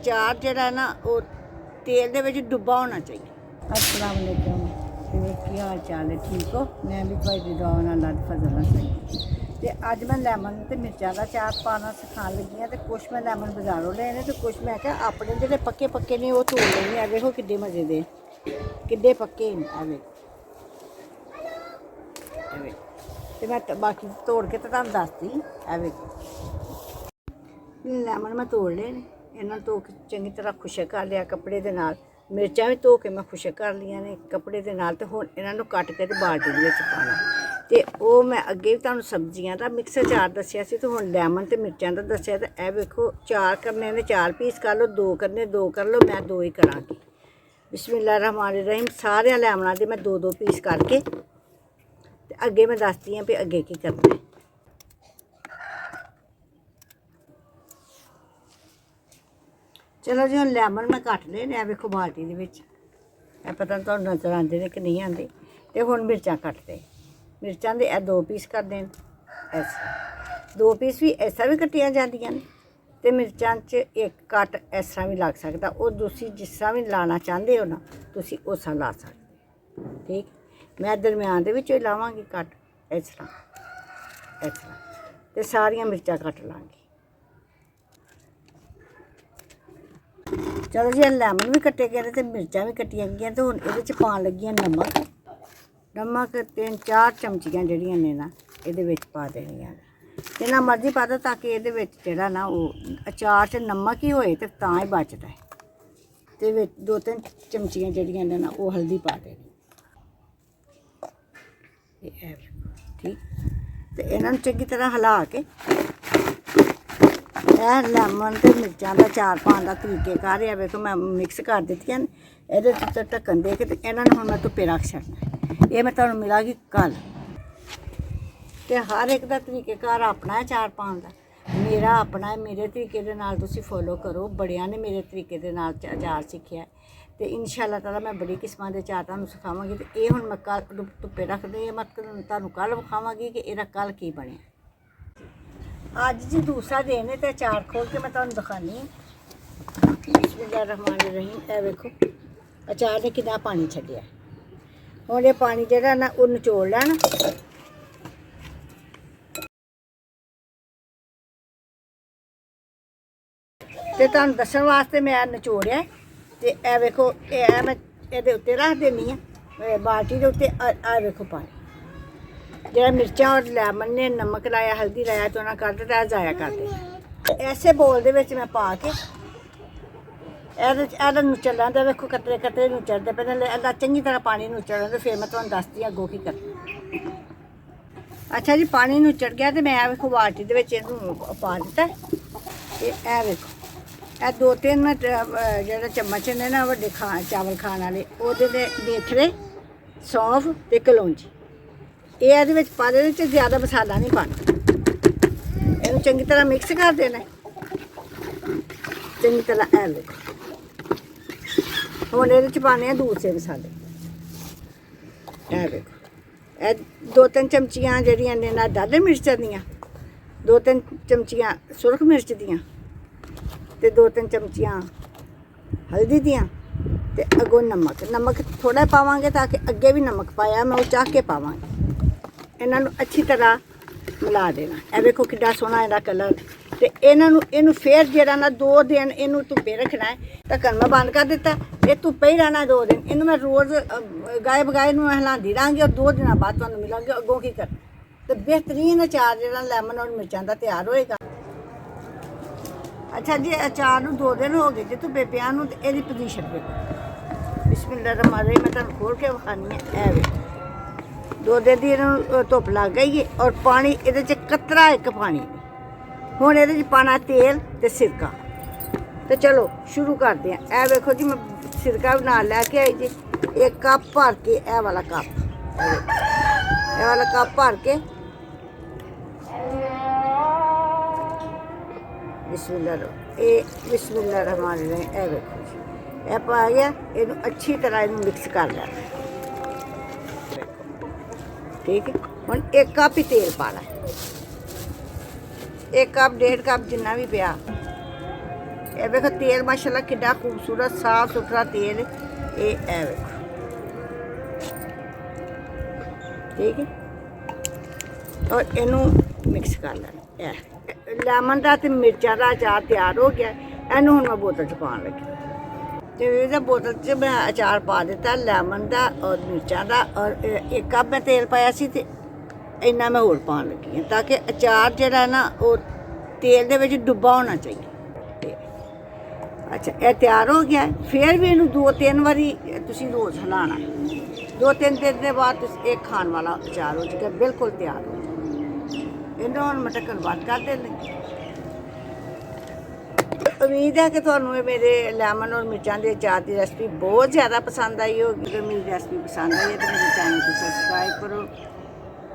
अचार जिहड़ा ना वो तेल दे विच डुब्बा होना चाहिए। अस्सलाम वालेकुम, की हाल चाल है? ठीक हो? मैं भी थोड़ी दुआ नाल अल्लाह दी फजल नाल सही। ते अज मैं लैमन ते मिर्चां दा अचार पाना सिखाण लगी आं। ते कुछ मैं लैमन बाजारों लेने ते कुछ मैं क्या अपने जेह्ड़े पक्के पक्के ने ओह् तोड़ लेने। आ देखो किड्डे मजे दे, किड्डे पक्के न। ते मैं बाकी तोड़ के ते तुहानूं दसदी। लैमन मैं तोड़ लए ने, इन्हां नूं धो के चंगी तरह खुशक कर लिया कपड़े दे नाल। मिर्चां भी धो के मैं खुशक कर लिया ने कपड़े दे नाल। ते हुण इन्हां नूं कट के ते बाल्टी दे विच पाना। ते ओह मैं अग्गे भी तुहानूं सब्जियां दा मिक्स अचार दस्सिया सी, ते हुण लैमन ते मिर्चां दा दस्सिया। ते एह वेखो 4 करने ने 4 पीस कर लो, 2 करने 2 कर लो, मैं 2 ही करांगी। बिस्मिल्लाहिर्रहमानिर्रहीम। सारे लैमनां दे मैं 2-2 पीस करके ते अग्गे मैं दसदी आं भी अग्गे की करना है। चलो जी, हम लैमन मैं कट ले ने वेखो बाल्टी दे विच। पता नहीं तुहानूं नज़र आंदे ने कि नहीं आंदे। ते हुण मिर्चां कटदे, मिर्चां दे 2 पीस करने न। ऐसा 2 पीस भी ऐसा भी कट्टियां जांदियां ने, ते मिर्चां च एक कट इस तरह भी लग सकदा। और तुसीं जिस तरह भी लाना चाहते हो ना, तुसीं उस तरह ला सकदे। ठीक, मैं दरम्यान दे विच लावांगी कट इस तरह ते सारियां मिर्चां कट लांगी। चलो जी, लैमन भी कट्टे गए ते मिर्चां भी कट्टियां गईयां। तो हुण इहदे च पान लगी आं नमक। 3-4 चमचियां जिहड़ियां ने ना इहदे विच पा देनियां। जिन्ना मर्जी पा दो, ताकि इहदे विच जिहड़ा ना ओह अचार च नमक ही होए ते तां ही बचदा है। ते विच 2-3 चमचियां जिहड़ियां ने ना ओह हल्दी पा देनी। ठीक, ते इन्हां नूं चंगी तरह हिला के लैमन ते मिर्चां दा अचार पाने दा तरीकेकार है। वेखो मैं मिक्स कर दित्तियां न। एह्दे उत्ते ढक्कन दे के ते इन्हां नूं हुण मैं धुप्पे रख छड्डना। एह् मैं तुहानूं मिलांगी कल। ते हर एक दा तरीकेकार अपना है अचार पाने दा। मेरा अपना है, मेरे तरीके दे नाल तुसीं फॉलो करो। बड़ियां ने मेरे तरीके दे नाल अचार सिक्खेआ। ते इंशाअल्लाह ताला मैं बड़ी किस्मां दे अचार तुहानूं सिखावांगी। ते एह् हुण मैं कल धुप्पे रखदी आं। मैं तुहानूं कल विखावांगी कि एह्दा कल की बनेआ। अज जी दूसरा दिन है, तो अचार खोल के मैं तुहानूं दिखानी हूँ। बिस्मिल्लाहिर्रहमानिर्रहीम। ए वेखो अचार ने कितना पानी छड्डिया। हुण ये पानी जिहड़ा ना ओह नचोड़ लैना। ते तुहानूं दस्सण वास्ते मैं नचोड़िया। ते ए वेखो मैं इहदे उत्ते रख दिन्नी आं बाल्टी दे उत्ते। आ वेखो पानी जेह्ड़ा मिर्चां और लैमन ने नमक लाया, हल्दी लाया, तो उन्हें कट दिता जाया करते। ऐसे बोल दे विच मैं पा के एह्दा नुचड़ लैंदा। वेखो कतरे कतरे नुचड़दे पे ने। एह्दा चंगी तरह पानी नुचड़ लैंदा। फिर मैं तुहानूं दसदी आं अग्गों की करना। अच्छा जी, पानी नुचड़ गया ते मैं वेखो बाल्टी दे विच इहनूं पा दित्ता। ते ए वेखो 2-3 मैं जेह्ड़े चम्मच ने ना वड्डे चावल खाने वाले, ओह्दे ते मेथरे, सौंफ ते कलौंजी एह् एह्दे विच पा देने। च ज़्यादा मसाला नहीं पाना। इहनूं चंगी तरह मिक्स कर देना चंगी तरह। ऐ देखो हुण इहदे च पाने आ दूसरे मसाले। ऐ देखो 2-3 चमचियां जिहड़ियां ने ना दाल मिर्च दियां, 2-3 चमचियां सुरख मिर्च दियां, ते 2-3 चमचियां हल्दी दियां। ते अग्गों नमक थोड़ा पावांगे, ताकि अग्गे भी नमक पाया मैं ओह चाह के पावांगी। इन्हां नूं अच्छी तरह मिला देना। ए वेखो किड्डा सोहना इहदा कलर। ते इनू फिर जेह्ड़ा ना 2 दिन इनू धुप्पे रखना है। ढक्कन मैं बंद कर दिता। ये धुप्पे ही रहना 2 दिन। इनू मैं रोज़ गाए बगाए हिलांदी रहांगी। और 2 दिनों बाद तुहानूं मिलांगी अग्गों की करना। तो बेहतरीन अचार जेह्ड़ा लैमन और मिर्चां दा तैयार होएगा। अच्छा जी, अचार नूं 2 दिन हो गए जे धुप्पे पिया नूं। ते इहदी पोजीशन देखो। बिस्मिल्लाहिर्रहमानिर्रहीम। मैं तुहानूं खोल के विखानी है। ए वेखो 2 दिन दी इहनूं धुप्प लग गई है। और पानी इहदे च कतरा एक पानी। हुण इहदे च पाना तेल ते सिरका। तो चलो शुरू करते हैं। ए वेखो जी, मैं सिरका भी नाल लैके आई जी। 1 कप भर के ए वाला कप भर के बिस्मिल्लाहिर्रहमानिर्रहीम। ए वेखो जी, ए पा गया। इनू अच्छी तरह इनू मिक्स कर लेना। ठीक है, हुण 1 कप ही तेल पाना। 1 कप 1.5 कप जिन्ना भी पिया। ਇਹ ਵੇਖੋ ਤੇਲ ਮਾਸ਼ਾਅੱਲਾ ਕਿੰਨਾ ਖੂਬਸੂਰਤ ਸਾਫ ਸੁਥਰਾ ਤੇਲ ਇਹ ਵੇਖੋ ਠੀਕ ਹੈ। ਔਰ ਇਹਨੂੰ ਮਿਕਸ ਕਰ ਲੈਣਾ। ਇਹ ਲੈਮਨ ਦਾ ਤੇ ਮਿਰਚਾਂ ਦਾ ਅਚਾਰ ਤਿਆਰ ਹੋ ਗਿਆ। ਇਹਨੂੰ ਹੁਣ ਮੈਂ ਬੋਤਲ 'ਚ ਪਾਉਣ ਲੱਗੀ ਤੇ ਇਹਦਾ ਬੋਤਲ 'ਚ ਮੈਂ ਅਚਾਰ ਪਾ ਦਿੱਤਾ ਲੈਮਨ ਦਾ ਔਰ ਮਿਰਚਾਂ ਦਾ ਔਰ ਇੱਕ ਕੱਪ ਮੈਂ ਤੇਲ ਪਾਇਆ ਸੀ ਤੇ ਇੰਨਾ ਮੈਂ ਹੋਰ ਪਾਉਣ ਲੱਗੀ ਹਾਂ ਤਾਂ ਕਿ ਅਚਾਰ ਜਿਹੜਾ ਨਾ ਉਹ ਤੇਲ ਦੇ ਵਿੱਚ ਡੁੱਬਾ ਹੋਣਾ ਚਾਹੀਦਾ। ਅੱਛਾ ਇਹ ਤਿਆਰ ਹੋ ਗਿਆ। ਫਿਰ ਵੀ ਇਹਨੂੰ 2-3 ਵਾਰੀ ਤੁਸੀਂ ਰੋਜ਼ ਹਿਲਾਉਣਾ। 2-3 ਦਿਨ ਦੇ ਬਾਅਦ ਤੁਸੀਂ ਇਹ ਖਾਣ ਵਾਲਾ ਅਚਾਰ ਹੋ ਜਾਏਗਾ, ਬਿਲਕੁਲ ਤਿਆਰ ਹੋ ਜਾਏਗਾ। ਇਹਨੂੰ ਹੁਣ ਮੈਂ ਢੱਕਣ ਬੰਦ ਕਰ ਦੇਣੀ। ਉਮੀਦ ਹੈ ਕਿ ਤੁਹਾਨੂੰ ਇਹ ਮੇਰੇ ਲੈਮਨ ਔਰ ਮਿਰਚਾਂ ਦੇ ਅਚਾਰ ਦੀ ਰੈਸਪੀ ਬਹੁਤ ਜ਼ਿਆਦਾ ਪਸੰਦ आई होगी। अगर मेरी रेसिपी पसंद आई है तो मेरे चैनल को सब्सक्राइब करो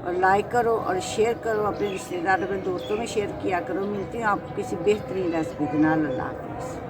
और लाइक करो और शेयर करो, अपने रिश्तेदारों में दोस्तों में शेयर किया करो। मिलती हूँ आपको किसी बेहतरीन रेसिपी के नाल। अल्लाह हाफ़िज़।